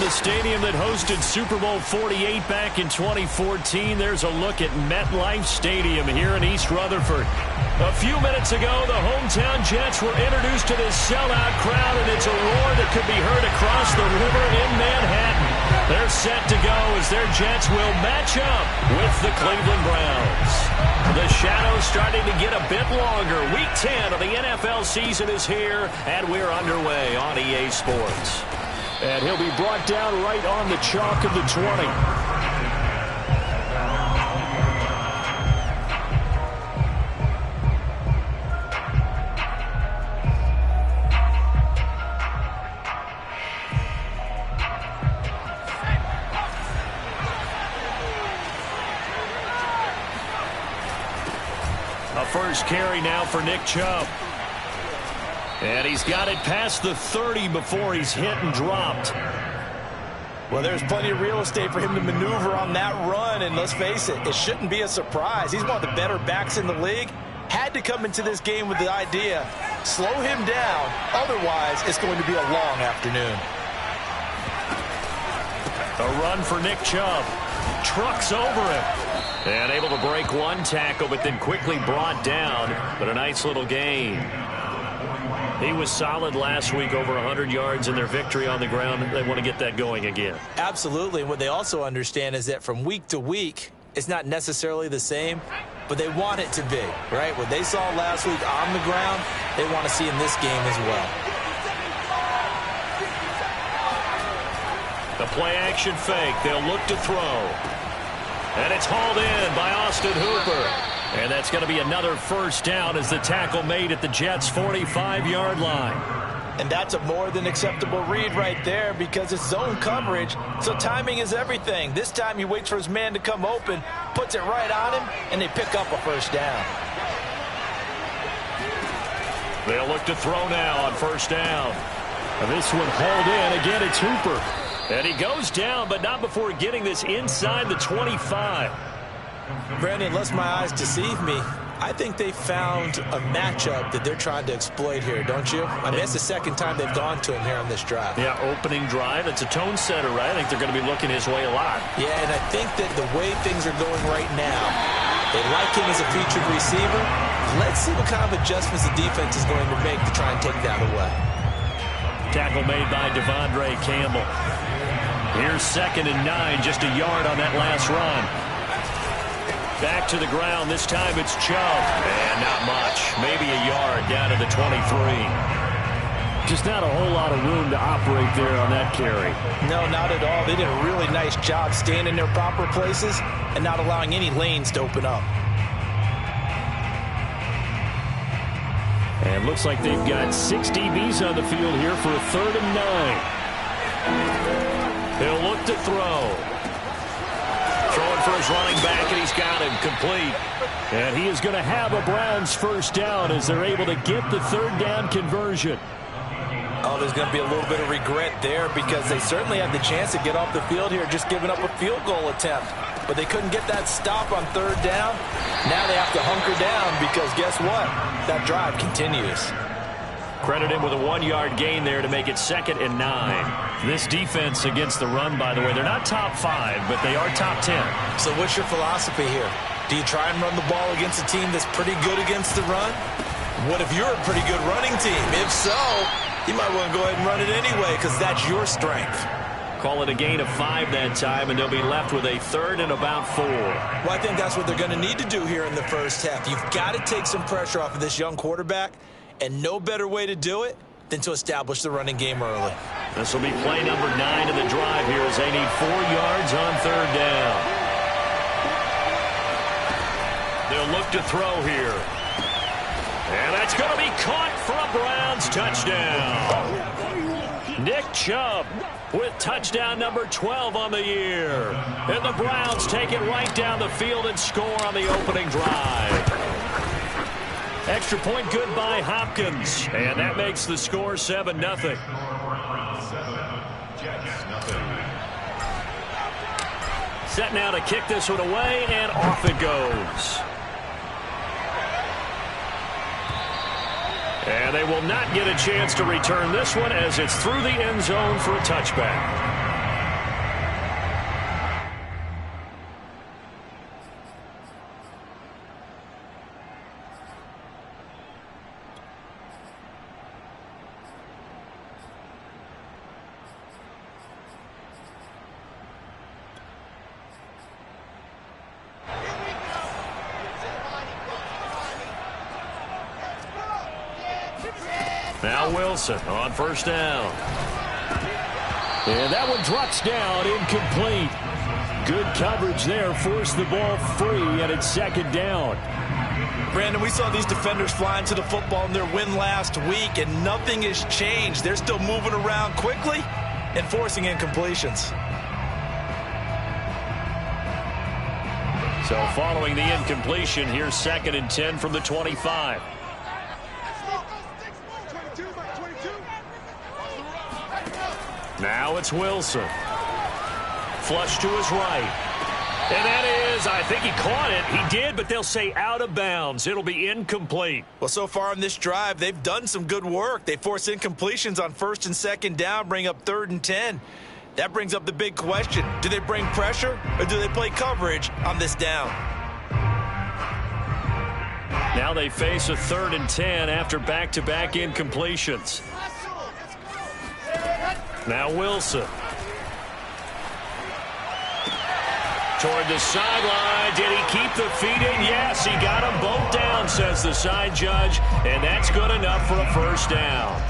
the stadium that hosted Super Bowl 48 back in 2014. There's a look at MetLife Stadium here in East Rutherford. A few minutes ago, the hometown Jets were introduced to this sellout crowd, and it's a roar that could be heard across the river in Manhattan. They're set to go as their Jets will match up with the Cleveland Browns. The shadow's starting to get a bit longer. Week 10 of the NFL season is here, and we're underway on EA Sports. And he'll be brought down right on the chalk of the 20. A first carry now for Nick Chubb. And he's got it past the 30 before he's hit and dropped. Well, there's plenty of real estate for him to maneuver on that run, and let's face it, it shouldn't be a surprise. He's one of the better backs in the league. Had to come into this game with the idea, slow him down, otherwise it's going to be a long afternoon. A run for Nick Chubb. Trucks over him. And able to break one tackle, but then quickly brought down. But a nice little gain. He was solid last week, over 100 yards in their victory on the ground. They want to get that going again. Absolutely. And what they also understand is that from week to week, it's not necessarily the same, but they want it to be, right? What they saw last week on the ground, they want to see in this game as well. The play-action fake. They'll look to throw. And it's hauled in by Austin Hooper. And that's going to be another first down as the tackle made at the Jets' 45-yard line. And that's a more than acceptable read right there because it's zone coverage, so timing is everything. This time he waits for his man to come open, puts it right on him, and they pick up a first down. They'll look to throw now on first down. And this one hauled in. Again, it's Hooper. And he goes down, but not before getting this inside the 25. Brandon, unless my eyes deceive me, I think they found a matchup that they're trying to exploit here, don't you? I mean, that's the second time they've gone to him here on this drive. Yeah, opening drive. It's a tone setter, right? I think they're going to be looking his way a lot. Yeah, and I think that the way things are going right now, they like him as a featured receiver. Let's see what kind of adjustments the defense is going to make to try and take that away. Tackle made by Devondre Campbell. Here's 2nd and 9, just a yard on that last run. Back to the ground. This time it's Chubb. And not much. Maybe a yard down to the 23. Just not a whole lot of room to operate there on that carry. No, not at all. They did a really nice job staying in their proper places and not allowing any lanes to open up. And looks like they've got 6 DBs on the field here for a 3rd and 9. He'll look to throw. Throwing for his running back, and he's got him complete. And he is going to have a Browns first down as they're able to get the 3rd down conversion. Oh, there's going to be a little bit of regret there because they certainly had the chance to get off the field here, just giving up a field goal attempt. But they couldn't get that stop on 3rd down. Now they have to hunker down because guess what? That drive continues. Credit him with a 1-yard gain there to make it 2nd and 9. This defense against the run, by the way, they're not top 5, but they are top 10. So what's your philosophy here? Do you try and run the ball against a team that's pretty good against the run? What if you're a pretty good running team? If so, you might want to go ahead and run it anyway because that's your strength. Call it a gain of 5 that time, and they'll be left with a 3rd and about 4. Well, I think that's what they're going to need to do here in the first half. You've got to take some pressure off of this young quarterback. And no better way to do it than to establish the running game early. This will be play number 9 of the drive here as they need 4 yards on 3rd down. They'll look to throw here. And that's going to be caught for a Browns touchdown. Nick Chubb with touchdown number 12 on the year. And the Browns take it right down the field and score on the opening drive. Extra point good by Hopkins. And that makes the score 7-0. Set now to kick this one away, and off it goes. And they will not get a chance to return this one as it's through the end zone for a touchback. Now Wilson on first down. And that one drops down, incomplete. Good coverage there, forced the ball free, and it's second down. Brandon, we saw these defenders flying to the football in their win last week, and nothing has changed. They're still moving around quickly and forcing incompletions. So following the incompletion, here's 2nd and 10 from the 25. Now it's Wilson. Flush to his right. And that is, I think he caught it. He did, but they'll say out of bounds. It'll be incomplete. Well, so far on this drive, they've done some good work. They force incompletions on 1st and 2nd down, bring up 3rd and 10. That brings up the big question. Do they bring pressure or do they play coverage on this down? Now they face a 3rd and 10 after back-to-back incompletions. Now Wilson. Toward the sideline. Did he keep the feet in? Yes, he got them both down, says the side judge. And that's good enough for a first down.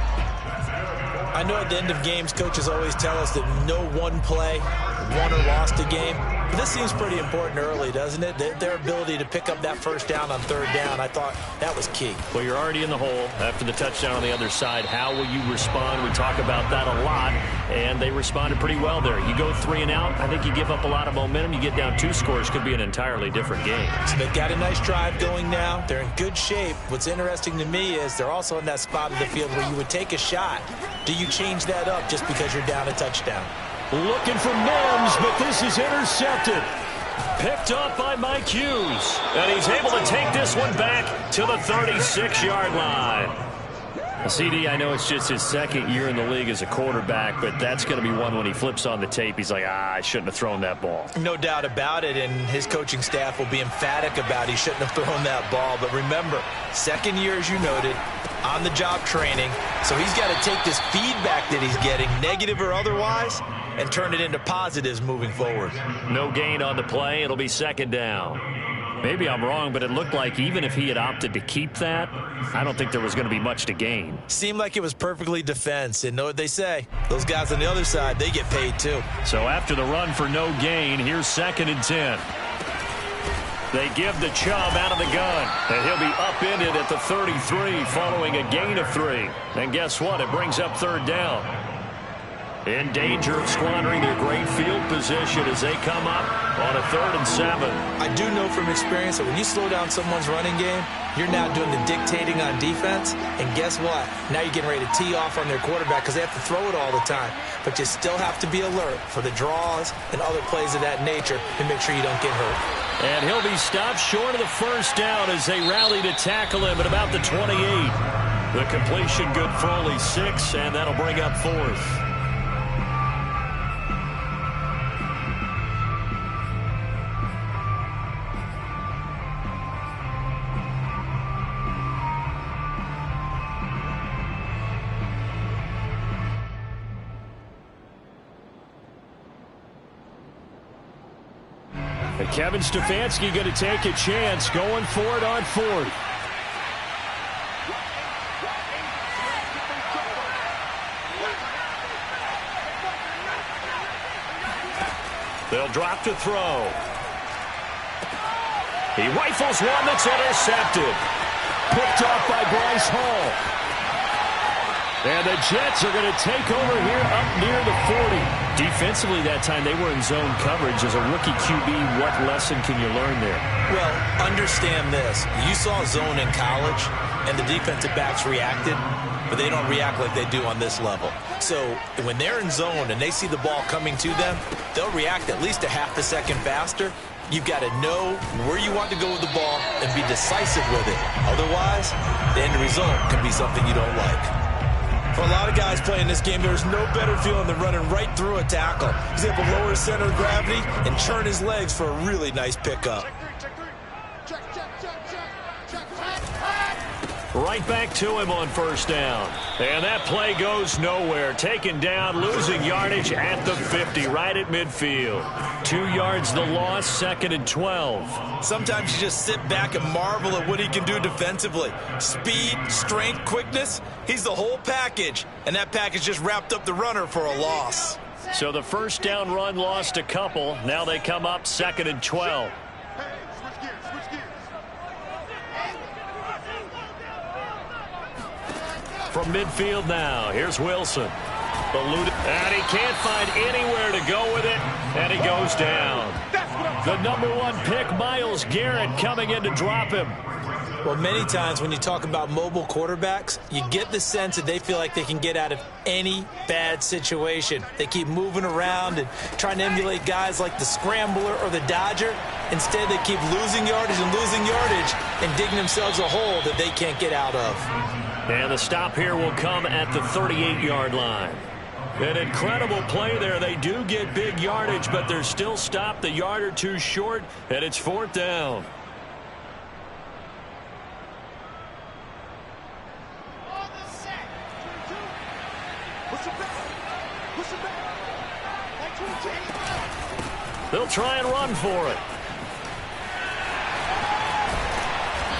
I know at the end of games, coaches always tell us that no one play won or lost a game. But this seems pretty important early, doesn't it? Their ability to pick up that first down on 3rd down, I thought that was key. Well, you're already in the hole after the touchdown on the other side. How will you respond? We talk about that a lot, and they responded pretty well there. You go 3 and out, I think you give up a lot of momentum. You get down 2 scores, could be an entirely different game. So they've got a nice drive going now. They're in good shape. What's interesting to me is they're also in that spot of the field where you would take a shot. Do you change that up just because you're down a touchdown? Looking for Mims, but this is intercepted. Picked up by Mike Hughes. And he's able to take this one back to the 36-yard line. CD, I know it's just his 2nd year in the league as a quarterback, but that's going to be one when he flips on the tape. He's like, I shouldn't have thrown that ball. No doubt about it, and his coaching staff will be emphatic about he shouldn't have thrown that ball. But remember, 2nd year, as you noted, on-the-job training. So he's got to take this feedback that he's getting, negative or otherwise, and turn it into positives moving forward. No gain on the play. It'll be 2nd down. Maybe I'm wrong, but it looked like even if he had opted to keep that, I don't think there was going to be much to gain. Seemed like it was perfectly defense, and know what they say. Those guys on the other side, they get paid too. So after the run for no gain, here's 2nd and 10. They give the Chubb out of the gun, and he'll be upended at the 33 following a gain of 3. And guess what? It brings up 3rd down. In danger of squandering their great field position as they come up on a 3rd and 7. I do know from experience that when you slow down someone's running game, you're now doing the dictating on defense. And guess what? Now you're getting ready to tee off on their quarterback because they have to throw it all the time. But you still have to be alert for the draws and other plays of that nature and make sure you don't get hurt. And he'll be stopped short of the first down as they rally to tackle him at about the 28. The completion good for only 6, and that'll bring up 4th. And Kevin Stefanski going to take a chance going for it on 4th. They'll drop to throw. He rifles one that's intercepted. Picked off by Bryce Hall. And the Jets are going to take over here up near the 40. Defensively that time, they were in zone coverage. As a rookie QB, what lesson can you learn there? Well, understand this. You saw zone in college, and the defensive backs reacted, but they don't react like they do on this level. So when they're in zone and they see the ball coming to them, they'll react at least a half a second faster. You've got to know where you want to go with the ball and be decisive with it. Otherwise, the end result can be something you don't like. For a lot of guys playing this game, there's no better feeling than running right through a tackle. He's able to lower his center of gravity and churn his legs for a really nice pickup. Right back to him on first down. And that play goes nowhere. Taken down, losing yardage at the 50, right at midfield. 2 yards the loss, 2nd and 12. Sometimes you just sit back and marvel at what he can do defensively. Speed, strength, quickness, he's the whole package. And that package just wrapped up the runner for a loss. So the first down run lost a couple. Now they come up 2nd and 12. From midfield now, here's Wilson. And he can't find anywhere to go with it, and he goes down. The number 1 pick, Myles Garrett, coming in to drop him. Well, many times when you talk about mobile quarterbacks, you get the sense that they feel like they can get out of any bad situation. They keep moving around and trying to emulate guys like the Scrambler or the Dodger. Instead, they keep losing yardage and digging themselves a hole that they can't get out of. And the stop here will come at the 38-yard line. An incredible play there. They do get big yardage, but they're still stopped a yard or two short, and it's 4th down. They'll try and run for it.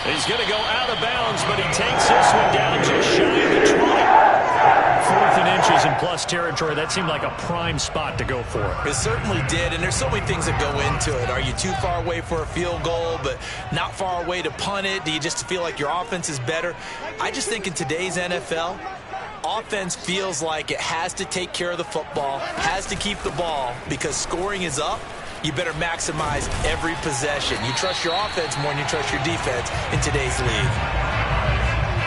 He's going to go out of bounds, but he takes this one down just shy of the 20. 4th and inches in plus territory. That seemed like a prime spot to go for. It certainly did, and there's so many things that go into it. Are you too far away for a field goal, but not far away to punt it? Do you just feel like your offense is better? I just think in today's NFL, offense feels like it has to take care of the football, has to keep the ball, because scoring is up. You better maximize every possession. You trust your offense more than you trust your defense in today's league.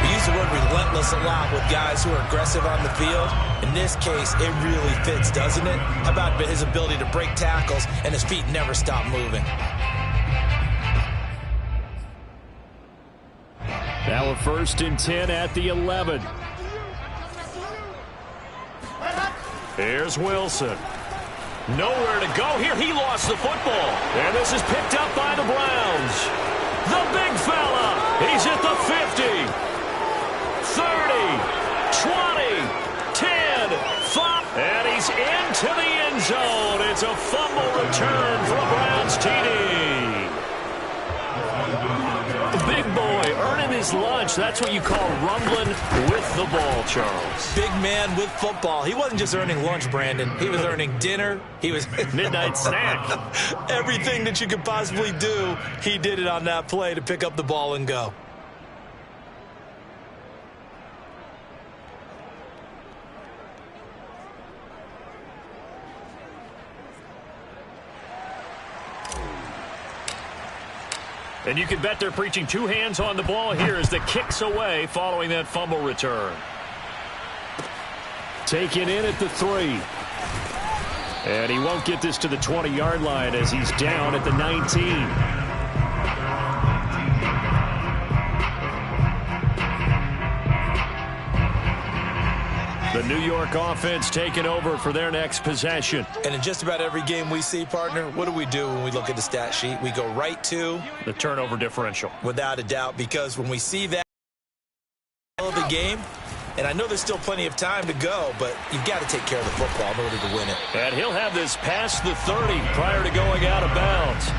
We use the word relentless a lot with guys who are aggressive on the field. In this case, it really fits, doesn't it? How about his ability to break tackles and his feet never stop moving? Now a 1st and 10 at the 11. Here's Wilson. Nowhere to go here. He lost the football. And this is picked up by the Browns. The big fella. He's at the 50. 30. 20. 10. 5. And he's into the end zone. It's a fumble return for a Browns TD. The big boy earning his lunch. That's what you call rumbling with the ball, Charles. Big man with football. He wasn't just earning lunch, Brandon. He was earning dinner. He was midnight snack. Everything that you could possibly do, he did it on that play to pick up the ball and go. And you can bet they're preaching 2 hands on the ball here as the kick's away following that fumble return. Taken in at the 3. And he won't get this to the 20-yard line as he's down at the 19. The New York offense taking over for their next possession. And in just about every game we see, partner, what do we do when we look at the stat sheet? We go right to the turnover differential. Without a doubt, because when we see that of the game, and I know there's still plenty of time to go, but you've got to take care of the football in order to win it. And he'll have this past the 30 prior to going out of bounds.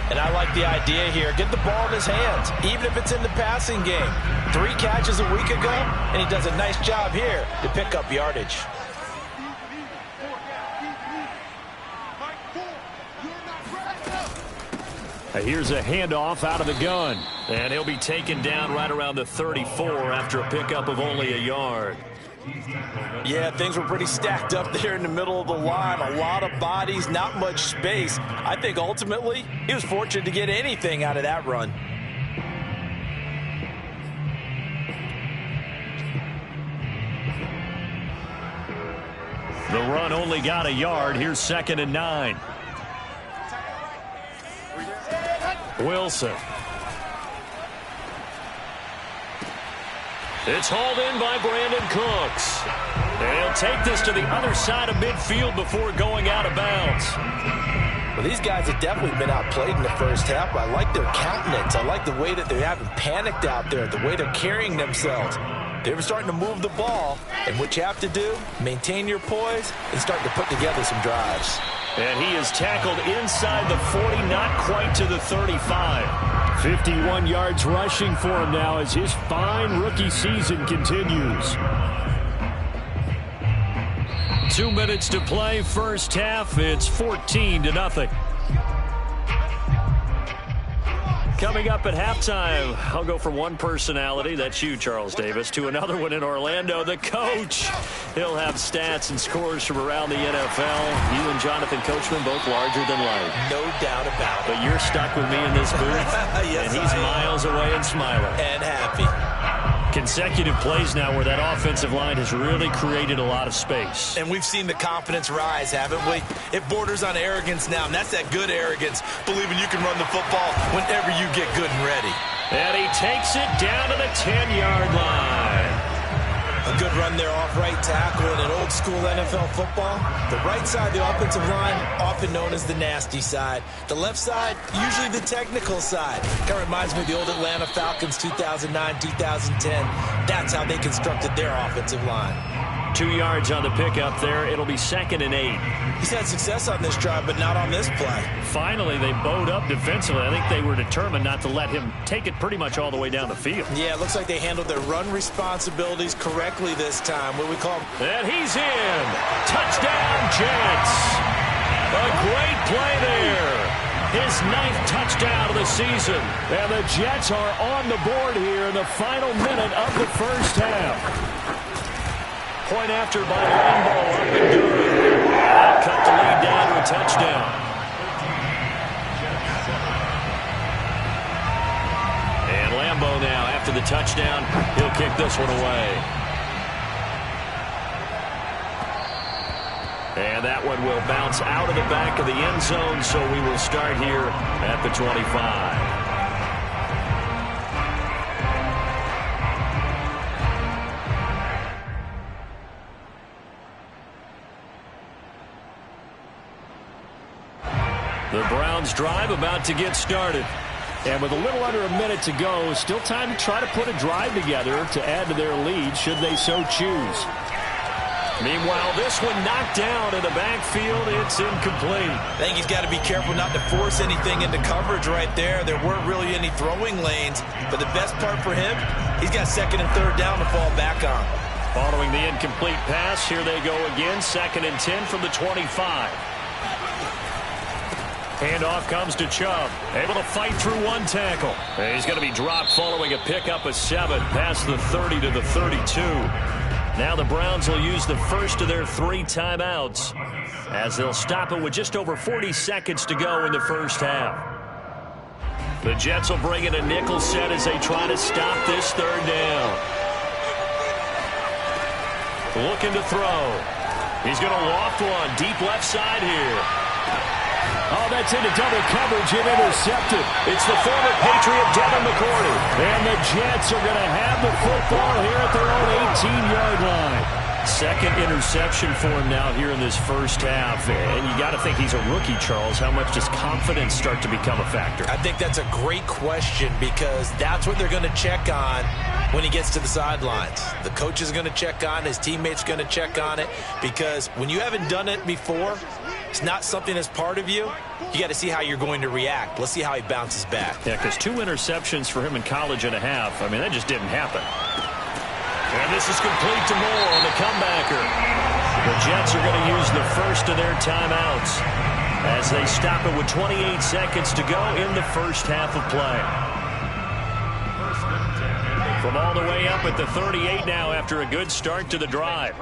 And I like the idea here. Get the ball in his hands, even if it's in the passing game. 3 catches a week ago, and he does a nice job here to pick up yardage. Here's a handoff out of the gun. And he'll be taken down right around the 34 after a pickup of only a yard. Yeah, things were pretty stacked up there in the middle of the line. A lot of bodies, not much space. I think ultimately he was fortunate to get anything out of that run. The run only got a yard. Here's 2nd and 9. Wilson. It's hauled in by Brandon Cooks. And he'll take this to the other side of midfield before going out of bounds. Well, these guys have definitely been outplayed in the first half. I like their countenance. I like the way that they haven't panicked out there, the way they're carrying themselves. They were starting to move the ball, and what you have to do, maintain your poise and start to put together some drives. And he is tackled inside the 40, not quite to the 35. 51 yards rushing for him now as his fine rookie season continues. 2 minutes to play, first half. It's 14-0. Coming up at halftime, I'll go from one personality, that's you, Charles Davis, to another one in Orlando, the coach. He'll have stats and scores from around the NFL. You and Jonathan Coachman, both larger than life. No doubt about it. But you're stuck with me in this booth, yes, and he's miles away and smiling. And happy. Consecutive plays now where that offensive line has really created a lot of space. And we've seen the confidence rise, haven't we? It borders on arrogance now, and that's that good arrogance, believing you can run the football whenever you get good and ready. And he takes it down to the 10-yard line. A good run there off right tackle in an old-school NFL football. The right side of the offensive line, often known as the nasty side. The left side, usually the technical side. Kind of reminds me of the old Atlanta Falcons 2009, 2010. That's how they constructed their offensive line. 2 yards on the pickup there. It'll be 2nd and 8. He's had success on this drive, but not on this play. Finally, they bowed up defensively. I think they were determined not to let him take it pretty much all the way down the field. Yeah, it looks like they handled their run responsibilities correctly this time. What we call... And he's in. Touchdown, Jets. A great play there. His 9th touchdown of the season. And the Jets are on the board here in the final minute of the first half. Point after by Lambeau up and doing. Cut the lead down to a touchdown. And Lambeau now, after the touchdown, he'll kick this one away. And that one will bounce out of the back of the end zone, so we will start here at the 25. The Browns drive about to get started. And with a little under a minute to go, still time to try to put a drive together to add to their lead should they so choose. Meanwhile, this one knocked down in the backfield. It's incomplete. I think he's got to be careful not to force anything into coverage right there. There weren't really any throwing lanes. But the best part for him, he's got 2nd and 3rd down to fall back on. Following the incomplete pass, here they go again. 2nd and 10 from the 25. Handoff comes to Chubb. Able to fight through one tackle. And he's going to be dropped following a pickup of 7 past the 30 to the 32. Now the Browns will use the first of their 3 timeouts as they'll stop it with just over 40 seconds to go in the first half. The Jets will bring in a nickel set as they try to stop this 3rd down. Looking to throw. He's going to loft one deep left side here. Oh, that's into double coverage and intercepted. It's the former Patriot Devin McCourty. And the Jets are going to have the football here at their own 18-yard line. 2nd interception for him now here in this first half. And you got to think he's a rookie, Charles. How much does confidence start to become a factor? I think that's a great question because that's what they're going to check on when he gets to the sidelines. The coach is going to check on it. His teammates are going to check on it because when you haven't done it before, it's not something that's part of you. You got to see how you're going to react. Let's see how he bounces back. Yeah, because 2 interceptions for him in college and a half. I mean, that just didn't happen. And this is complete to Moore on the comebacker. The Jets are going to use the first of their timeouts as they stop it with 28 seconds to go in the first half of play. From all the way up at the 38 now after a good start to the drive.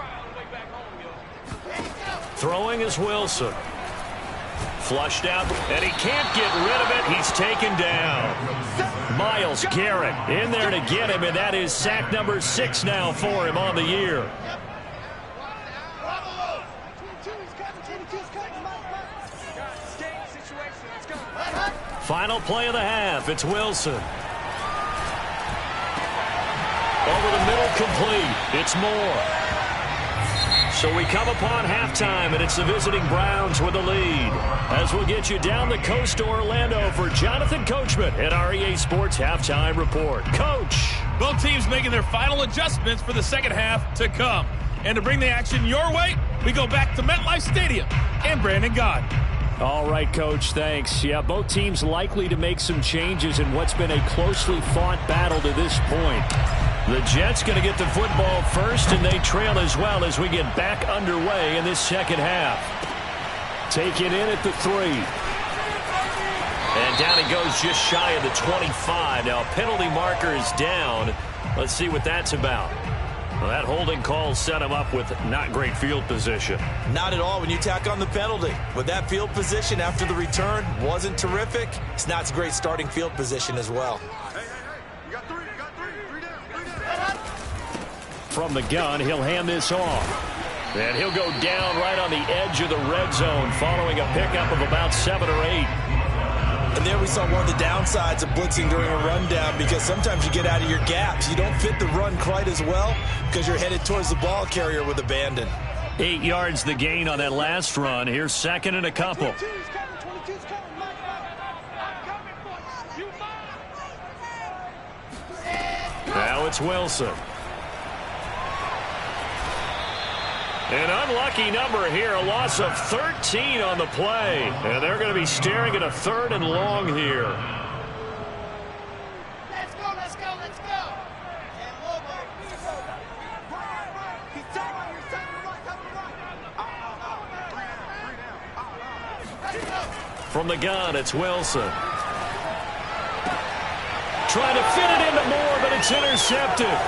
Throwing is Wilson. Flushed out, and he can't get rid of it. He's taken down. Myles Garrett in there to get him, and that is sack number 6 now for him on the year. Final play of the half. It's Wilson. Over the middle, complete. It's Moore. So we come upon halftime, and it's the visiting Browns with the lead. As we'll get you down the coast to Orlando for Jonathan Coachman at our EA Sports Halftime Report. Coach. Both teams making their final adjustments for the second half to come. And to bring the action your way, we go back to MetLife Stadium and Brandon Gaudin. All right, Coach, thanks. Yeah, both teams likely to make some changes in what's been a closely fought battle to this point. The Jets going to get the football first, and they trail as well as we get back underway in this second half. Take it in at the 3. And down it goes just shy of the 25. Now, penalty marker is down. Let's see what that's about. Well, that holding call set him up with not great field position. Not at all when you tack on the penalty. With that field position after the return wasn't terrific, it's not a great starting field position as well. From the gun, he'll hand this off. And he'll go down right on the edge of the red zone following a pickup of about 7 or 8. And there we saw one of the downsides of blitzing during a rundown, because sometimes you get out of your gaps. You don't fit the run quite as well because you're headed towards the ball carrier with abandon. 8 yards the gain on that last run. Here's second and a couple. Now it's Wilson. An unlucky number here, a loss of 13 on the play. And they're going to be staring at a 3rd and long here. Let's go, let's go, let's go. From the gun, it's Wilson. Trying to fit it into Moore, but it's intercepted.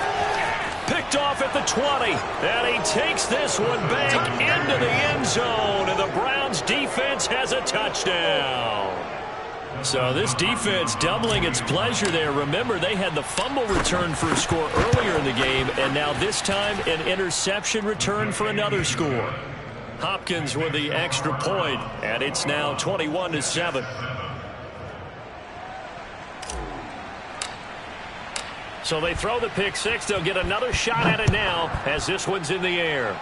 Picked off at the 20, and he takes this one back into the end zone, and the Browns defense has a touchdown. So this defense doubling its pleasure there. Remember, they had the fumble return for a score earlier in the game, and now this time an interception return for another score. Hopkins with the extra point, and it's now 21-7. So they throw the pick six. They'll get another shot at it now as this one's in the air.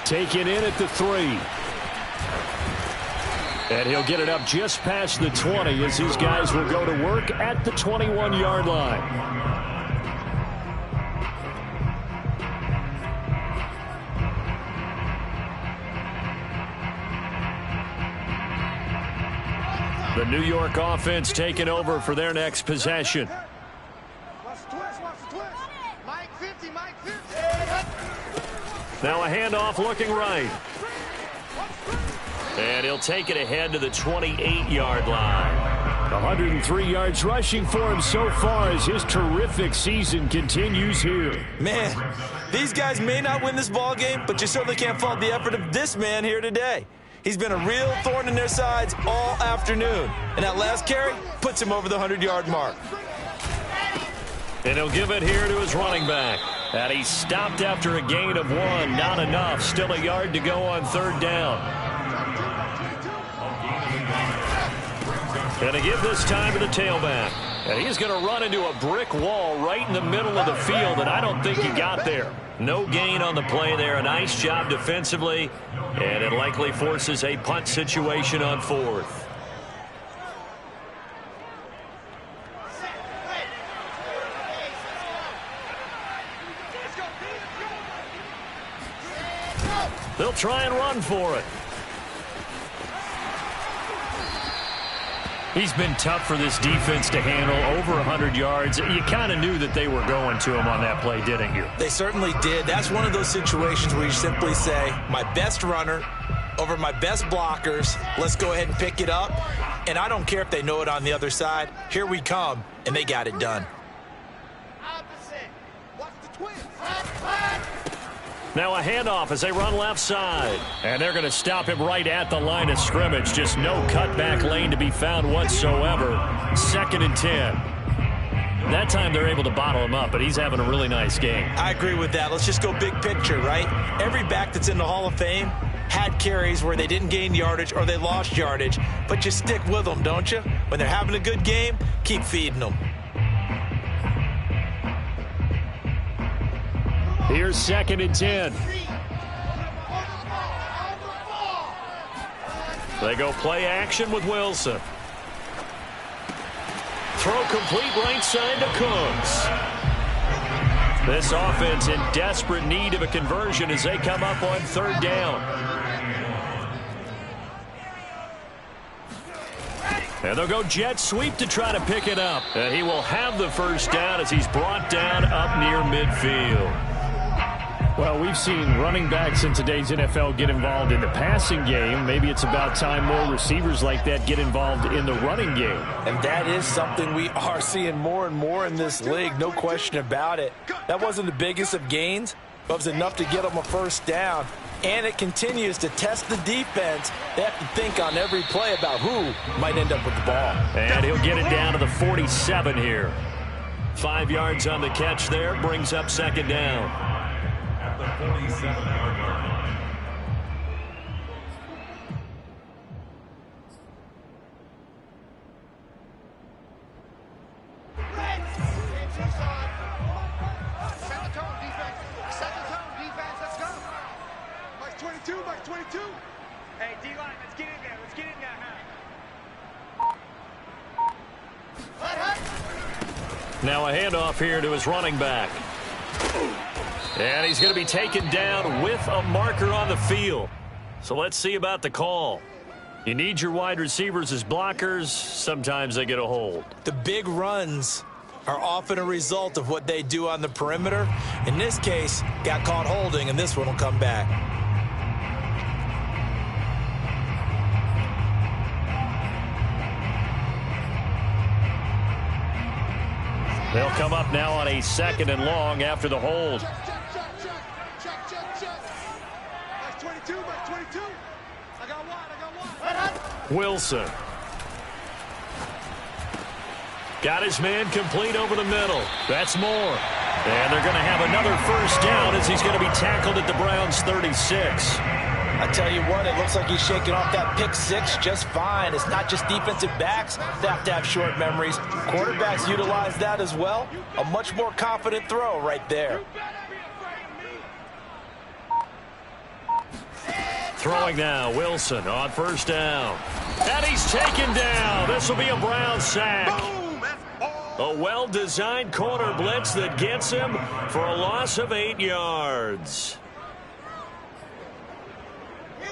Taken in at the 3. And he'll get it up just past the 20 as these guys will go to work at the 21-yard line. The New York offense taking over for their next possession. Now a handoff looking right. And he'll take it ahead to the 28-yard line. 103 yards rushing for him so far as his terrific season continues here. Man, these guys may not win this ball game, but you certainly can't fault the effort of this man here today. He's been a real thorn in their sides all afternoon. And that last carry puts him over the 100-yard mark. And he'll give it here to his running back. And he stopped after a gain of 1. Not enough. Still a yard to go on 3rd down. And to give this time to the tailback. And he's going to run into a brick wall right in the middle of the field, and I don't think he got there. No gain on the play there. A nice job defensively, and it likely forces a punt situation on 4th. They'll try and run for it. He's been tough for this defense to handle, over 100 yards. You kind of knew that they were going to him on that play, didn't you? They certainly did. That's one of those situations where you simply say, my best runner over my best blockers. Let's go ahead and pick it up. And I don't care if they know it on the other side. Here we come, and they got it done. Now a handoff as they run left side. And they're going to stop him right at the line of scrimmage. Just no cutback lane to be found whatsoever. 2nd and 10. That time they're able to bottle him up, but he's having a really nice game. I agree with that. Let's just go big picture, right? Every back that's in the Hall of Fame had carries where they didn't gain yardage or they lost yardage. But you stick with them, don't you? When they're having a good game, keep feeding them. Here's 2nd and 10. They go play action with Wilson. Throw complete right side to Cooks. This offense in desperate need of a conversion as they come up on 3rd down. And they'll go jet sweep to try to pick it up. And he will have the 1st down as he's brought down up near midfield. Well, we've seen running backs in today's NFL get involved in the passing game. Maybe it's about time more receivers like that get involved in the running game. And that is something we are seeing more and more in this league, no question about it. That wasn't the biggest of gains, but it was enough to get them a 1st down. And it continues to test the defense. They have to think on every play about who might end up with the ball. And he'll get it down to the 47 here. 5 yards on the catch there, brings up 2nd down. At the 47-yard line. Set the tone, defense. Set the tone, defense. Let's go. Mike 22, Mike 22. Hey, D-line, let's get in there. Let's get in there, huh? Now a handoff here to his running back. And he's going to be taken down with a marker on the field. So let's see about the call. You need your wide receivers as blockers. Sometimes they get a hold. The big runs are often a result of what they do on the perimeter. In this case, got caught holding, and this one will come back. They'll come up now on a 2nd and long after the hold. Check. Mike 22, Mike 22. I got one. Wilson. Got his man complete over the middle. That's more. And they're going to have another 1st down as he's going to be tackled at the Browns' 36. I tell you what, it looks like he's shaking off that pick 6 just fine. It's not just defensive backs that have to have short memories. Quarterbacks utilize that as well. A much more confident throw right there. Throwing now, Wilson on 1st down. And he's taken down. This will be a Brown sack. A well-designed corner blitz that gets him for a loss of 8 yards.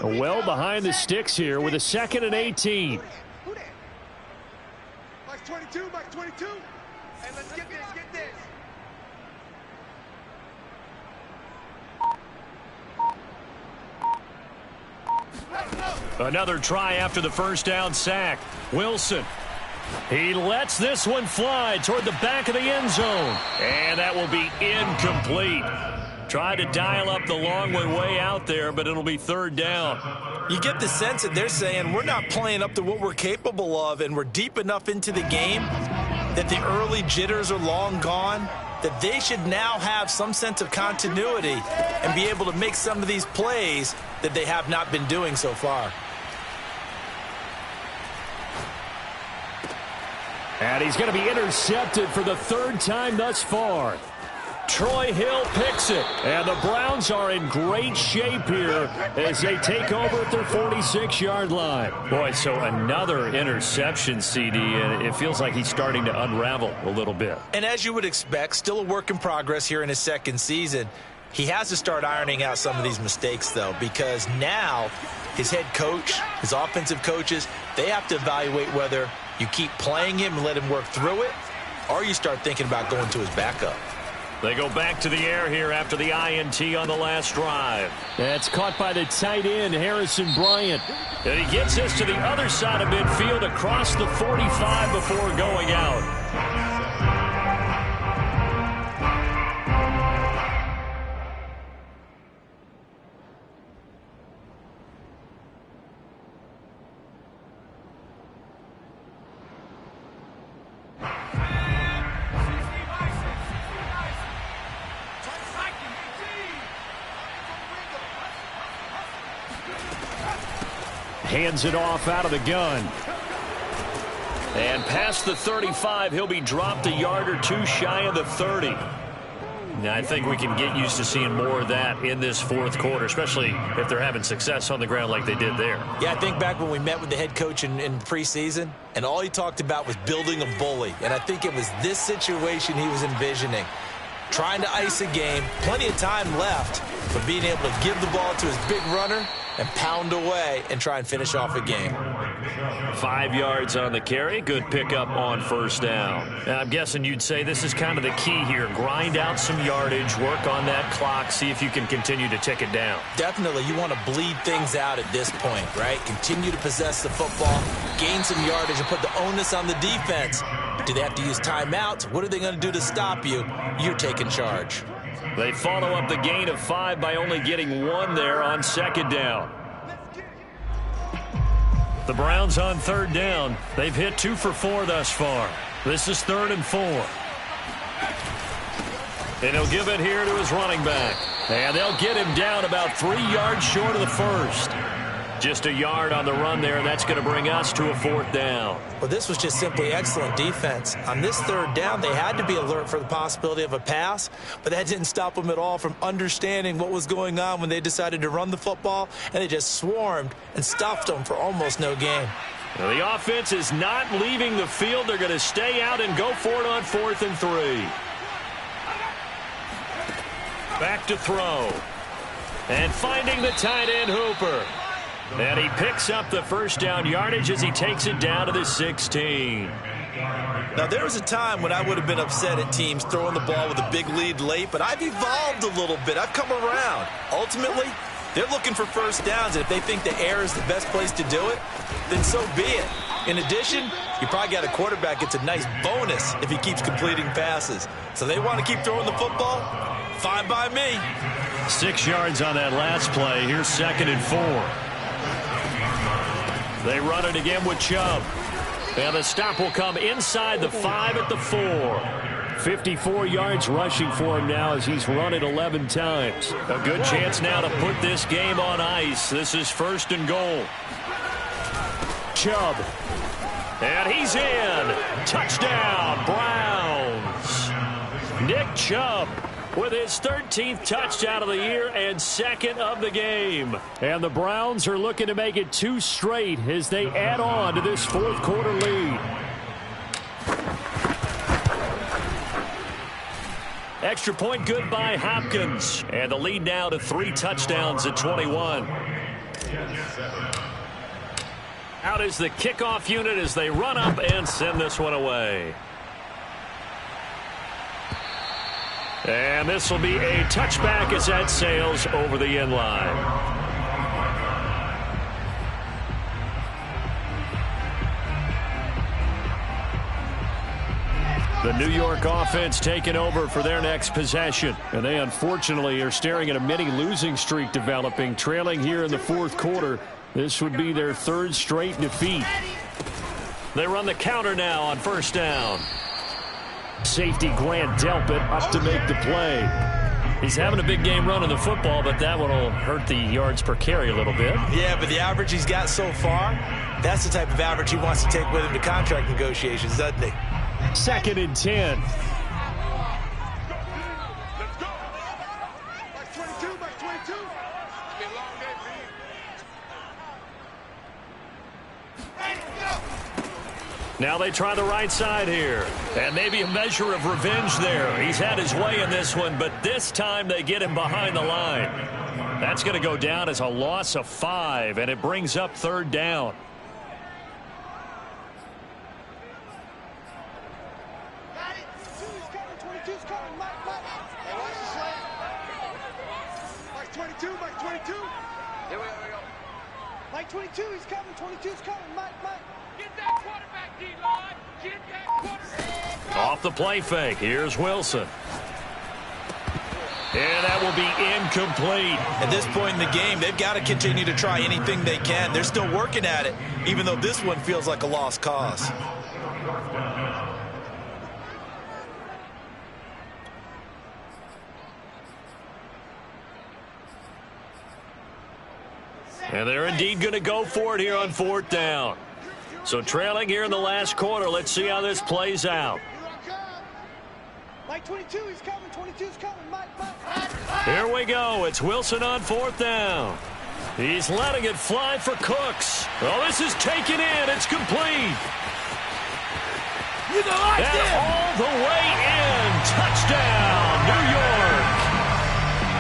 Well behind the sticks here with a 2nd and 18. Mike 22, Mike 22. Hey, let's get this, Another try after the 1st down sack. Wilson. He lets this one fly toward the back of the end zone. And that will be incomplete. Tried to dial up the long way out there, but it'll be 3rd down. You get the sense that they're saying we're not playing up to what we're capable of, and we're deep enough into the game that the early jitters are long gone, that they should now have some sense of continuity and be able to make some of these plays that they have not been doing so far. And he's going to be intercepted for the 3rd time thus far. Troy Hill picks it, and the Browns are in great shape here as they take over at their 46-yard line. Boy, so another interception, CD, and it feels like he's starting to unravel a little bit. And as you would expect, still a work in progress here in his 2nd season. He has to start ironing out some of these mistakes, though, because now his head coach, his offensive coaches, they have to evaluate whether you keep playing him and let him work through it, or you start thinking about going to his backup. They go back to the air here after the INT on the last drive. That's caught by the tight end, Harrison Bryant. And he gets this to the other side of midfield across the 45 before going out. Hands it off out of the gun. And past the 35, he'll be dropped a yard or two shy of the 30. I think we can get used to seeing more of that in this fourth quarter, especially if they're having success on the ground like they did there. Yeah, I think back when we met with the head coach in preseason, and all he talked about was building a bully. And I think it was this situation he was envisioning. Trying to ice a game, plenty of time left, but being able to give the ball to his big runner and pound away and try and finish off a game. 5 yards on the carry. Good pickup on first down. Now, I'm guessing you'd say this is kind of the key here. Grind out some yardage, work on that clock, see if you can continue to tick it down. Definitely, you want to bleed things out at this point, right? Continue to possess the football, gain some yardage, and put the onus on the defense. Do they have to use timeouts? What are they going to do to stop you? You're taking charge. They follow up the gain of 5 by only getting 1 there on second down. The Browns on third down. They've hit 2 for 4 thus far. This is 3rd and 4. And he'll give it here to his running back. And they'll get him down about 3 yards short of the first. Just a yard on the run there, and that's going to bring us to a 4th down. Well, this was just simply excellent defense. On this 3rd down, they had to be alert for the possibility of a pass, but that didn't stop them at all from understanding what was going on when they decided to run the football, and they just swarmed and stuffed them for almost no gain. Now, the offense is not leaving the field. They're going to stay out and go for it on 4th and 3. Back to throw. And finding the tight end, Hooper. And he picks up the first down yardage as he takes it down to the 16. Now, there was a time when I would have been upset at teams throwing the ball with a big lead late, but I've evolved a little bit. I've come around. Ultimately, they're looking for first downs, and if they think the air is the best place to do it, then so be it. In addition, you probably got a quarterback gets a nice bonus if he keeps completing passes. So they want to keep throwing the football? Fine by me. 6 yards on that last play. Here's 2nd and 4. They run it again with Chubb. And the stop will come inside the 5 at the 4. 54 yards rushing for him now as he's run it 11 times. A good chance now to put this game on ice. This is 1st and goal. Chubb. And he's in. Touchdown, Browns. Nick Chubb with his 13th touchdown of the year and 2nd of the game. And the Browns are looking to make it 2 straight as they add on to this 4th quarter lead. Extra point good by Hopkins. And the lead now to 3 touchdowns at 21. Out is the kickoff unit as they run up and send this one away. And this will be a touchback as that sails over the end line. The New York offense taking over for their next possession. And they unfortunately are staring at a mini losing streak developing, trailing here in the 4th quarter. This would be their 3rd straight defeat. They run the counter now on first down. Safety Grant Delpit up to make the play. He's having a big game running the football, but that one will hurt the yards per carry a little bit. Yeah, but the average he's got so far, that's the type of average he wants to take with him to contract negotiations, doesn't he? 2nd and 10. Let's go. Mike 22, Mike 22. It's been a long day for you. Now they try the right side here. And maybe a measure of revenge there. He's had his way in this one, but this time they get him behind the line. That's going to go down as a loss of 5, and it brings up 3rd down. Got it. 22's coming, 22's coming. Mike. Hey, watch the slant. Mike 22, Mike 22. Here we go. Mike 22, he's coming, 22's coming. Mike. Get that quarterback, D-line. Get that quarterback. Off the play fake. Here's Wilson. And that will be incomplete. At this point in the game, they've got to continue to try anything they can. They're still working at it, even though this one feels like a lost cause. And they're indeed going to go for it here on 4th down. So trailing here in the last quarter. Let's see how this plays out. Mike Mike 22, he's coming. 22's coming. Mike. Here we go. It's Wilson on 4th down. He's letting it fly for Cooks. Oh, this is taken in. It's complete. And all the way in. Touchdown, New York.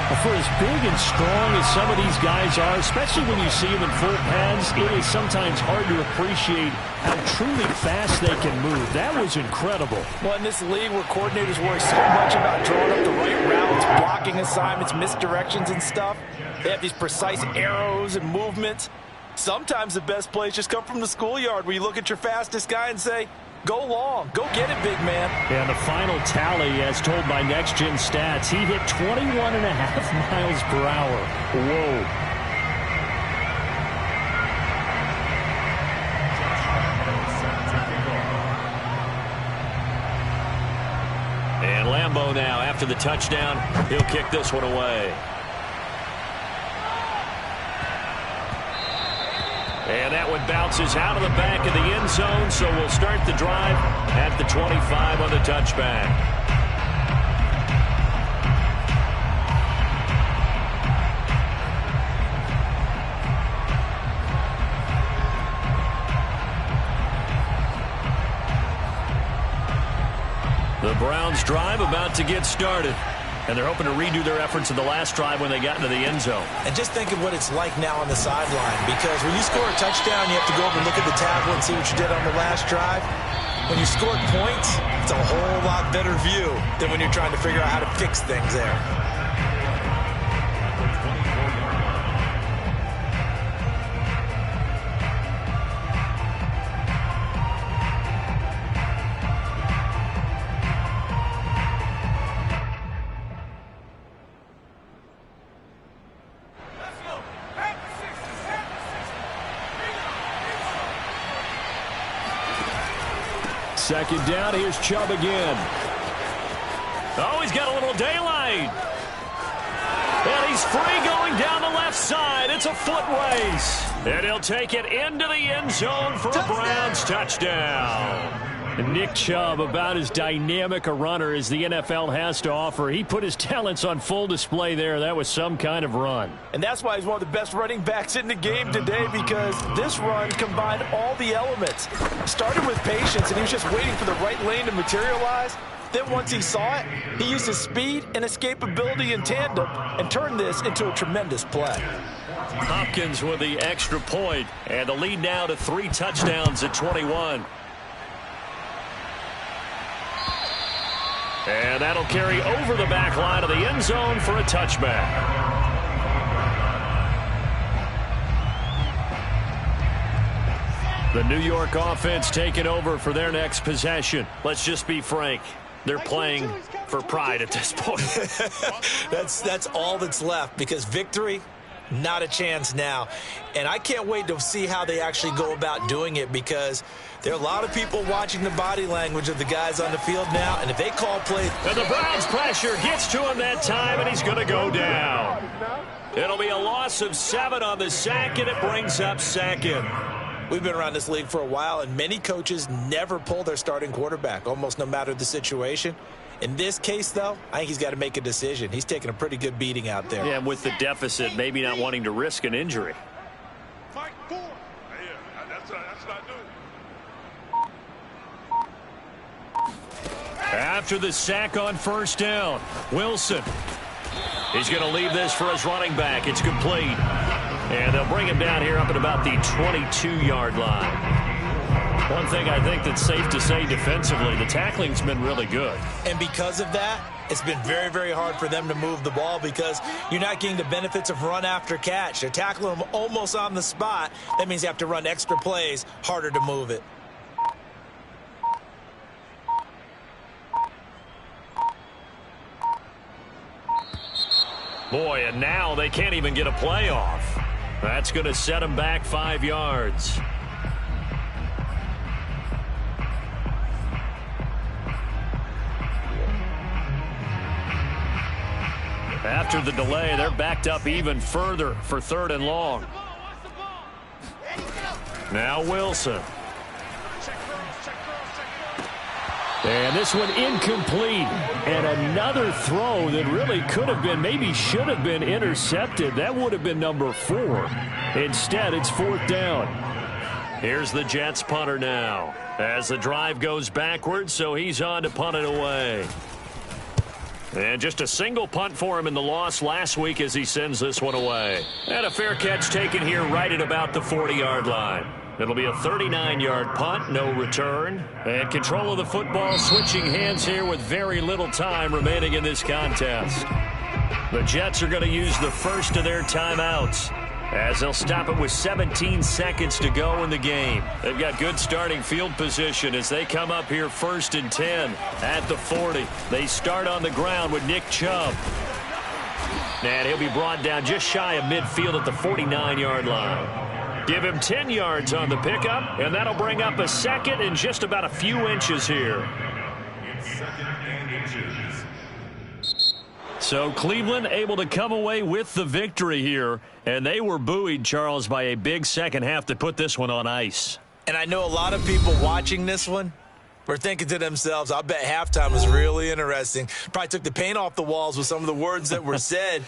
Well, for as big and strong as some of these guys are, especially when you see them in full pads, it is sometimes hard to appreciate how truly fast they can move. That was incredible. Well, in this league where coordinators worry so much about drawing up the right routes, blocking assignments, misdirections and stuff, they have these precise arrows and movements. Sometimes the best plays just come from the schoolyard where you look at your fastest guy and say, go long. Go get it, big man. And the final tally, as told by Next Gen Stats, he hit 21.5 miles per hour. Whoa. And Lambeau now, after the touchdown, he'll kick this one away. And that one bounces out of the back of the end zone, so we'll start the drive at the 25 on the touchback. The Browns drive about to get started. And they're hoping to redo their efforts in the last drive when they got into the end zone. And just think of what it's like now on the sideline, because when you score a touchdown, you have to go over and look at the tablet and see what you did on the last drive. When you scored points, it's a whole lot better view than when you're trying to figure out how to fix things there. Second down, here's Chubb again. Oh, he's got a little daylight. And he's free going down the left side. It's a foot race. And he'll take it into the end zone for a Browns touchdown. And Nick Chubb, about as dynamic a runner as the NFL has to offer. He put his talents on full display there. That was some kind of run. And that's why he's one of the best running backs in the game today, because this run combined all the elements. Started with patience, and he was just waiting for the right lane to materialize. Then once he saw it, he used his speed and escapability in tandem and turned this into a tremendous play. Hopkins with the extra point, and the lead now to 3 touchdowns at 21. And that'll carry over the back line of the end zone for a touchback. The New York offense taking over for their next possession. Let's just be frank. They're playing for pride at this point. That's all that's left, because victory, not a chance now. And I can't wait to see how they actually go about doing it, because there are a lot of people watching the body language of the guys on the field now, and if they call plays... And the Browns pressure gets to him that time, and he's going to go down. It'll be a loss of 7 on the sack, and it brings up second. We've been around this league for a while, and many coaches never pull their starting quarterback, almost no matter the situation. In this case, though, I think he's got to make a decision. He's taking a pretty good beating out there. Yeah, and with the deficit, maybe not wanting to risk an injury. Mike 4. That's not new. After the sack on first down, Wilson. He's going to leave this for his running back. It's complete. And they'll bring him down here up at about the 22-yard line. One thing I think that's safe to say defensively, the tackling's been really good. And because of that, it's been very, very hard for them to move the ball, because you're not getting the benefits of run after catch. They're tackling them almost on the spot. That means you have to run extra plays, harder to move it. Boy, and now they can't even get a play off. That's going to set them back 5 yards. After the delay, they're backed up even further for 3rd and long. Now Wilson. And this one incomplete. And another throw that really could have been, maybe should have been intercepted. That would have been number 4. Instead, it's 4th down. Here's the Jets punter now. As the drive goes backwards, so he's on to punt it away. And just a single punt for him in the loss last week as he sends this one away. And a fair catch taken here right at about the 40-yard line. It'll be a 39-yard punt, no return. And control of the football switching hands here with very little time remaining in this contest. The Jets are going to use the first of their timeouts as they'll stop it with 17 seconds to go in the game. They've got good starting field position as they come up here 1st and 10 at the 40. They start on the ground with Nick Chubb. And he'll be brought down just shy of midfield at the 49-yard line. Give him 10 yards on the pickup, and that'll bring up a second and just about a few inches here. So Cleveland able to come away with the victory here, and they were buoyed, Charles, by a big second half that put this one on ice. And I know a lot of people watching this one were thinking to themselves, I bet halftime was really interesting. Probably took the paint off the walls with some of the words that were said.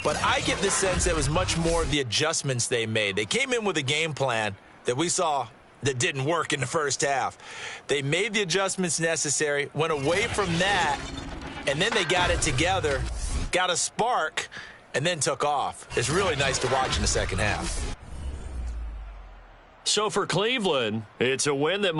But I get the sense that it was much more of the adjustments they made. They came in with a game plan that we saw that didn't work in the first half. They made the adjustments necessary, went away from that, and then they got it together, got a spark, and then took off. It's really nice to watch in the second half. So for Cleveland, it's a win that